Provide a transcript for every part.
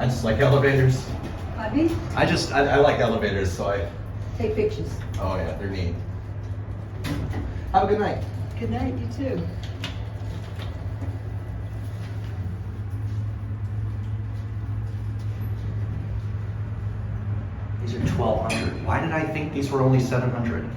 I just like elevators. Pardon me? I like elevators, so I. Take pictures. Oh yeah, they're neat. Have a good night. Good night, you too. These are 1,200. Why did I think these were only 700?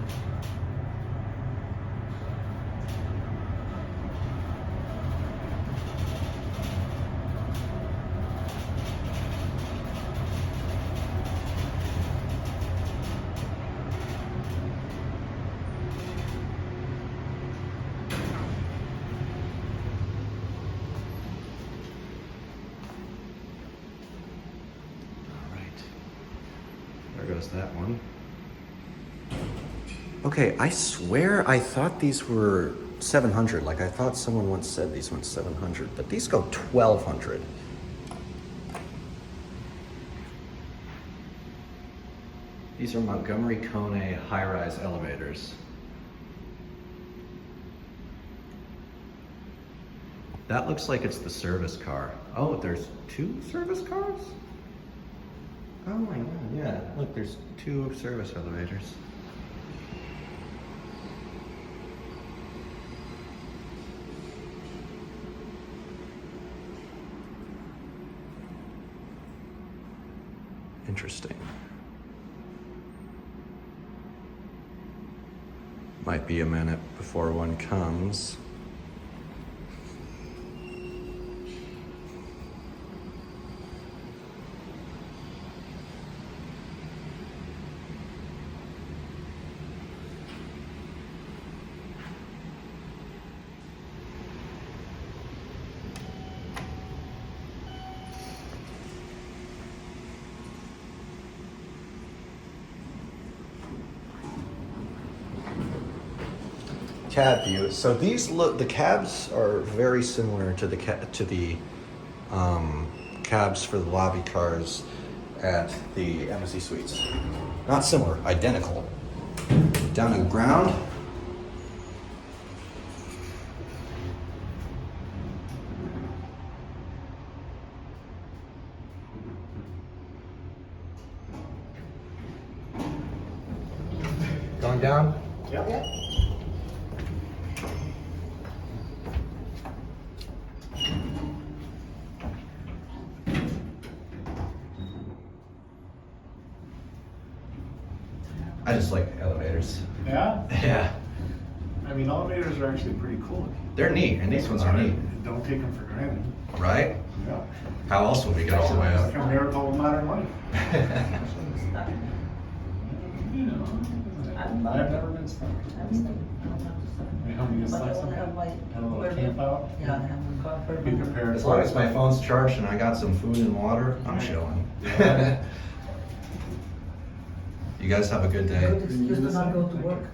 There goes that one. Okay, I swear I thought these were 700. Like I thought someone once said these went 700, but these go 1,200. These are MontgomeryKone high-rise elevators. That looks like it's the service car. Oh, there's 2 service cars? Oh my god, yeah. Look, there's 2 service elevators. Interesting. Might be a minute before one comes. Cab view. So these look. The cabs are very similar to the cabs for the lobby cars at the Embassy Suites. Not similar, identical. Down on the ground. Going down. Yep. I just like elevators. Yeah? Yeah, I mean, elevators are actually pretty cool. they're neat, and these ones are neat, Don't take them for granted. right? Yeah. How else would we get all the way It's up? like a miracle of modern life. You know, I've never been stuck. You know, you get stuck somewhere, have a little camp out. Be prepared. As long as my phone's charged and I got some food and water, I'm chilling. Yeah. You guys have a good day. Good excuse to not go to work.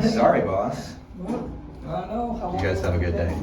Sorry, boss. I know. You guys have a good day.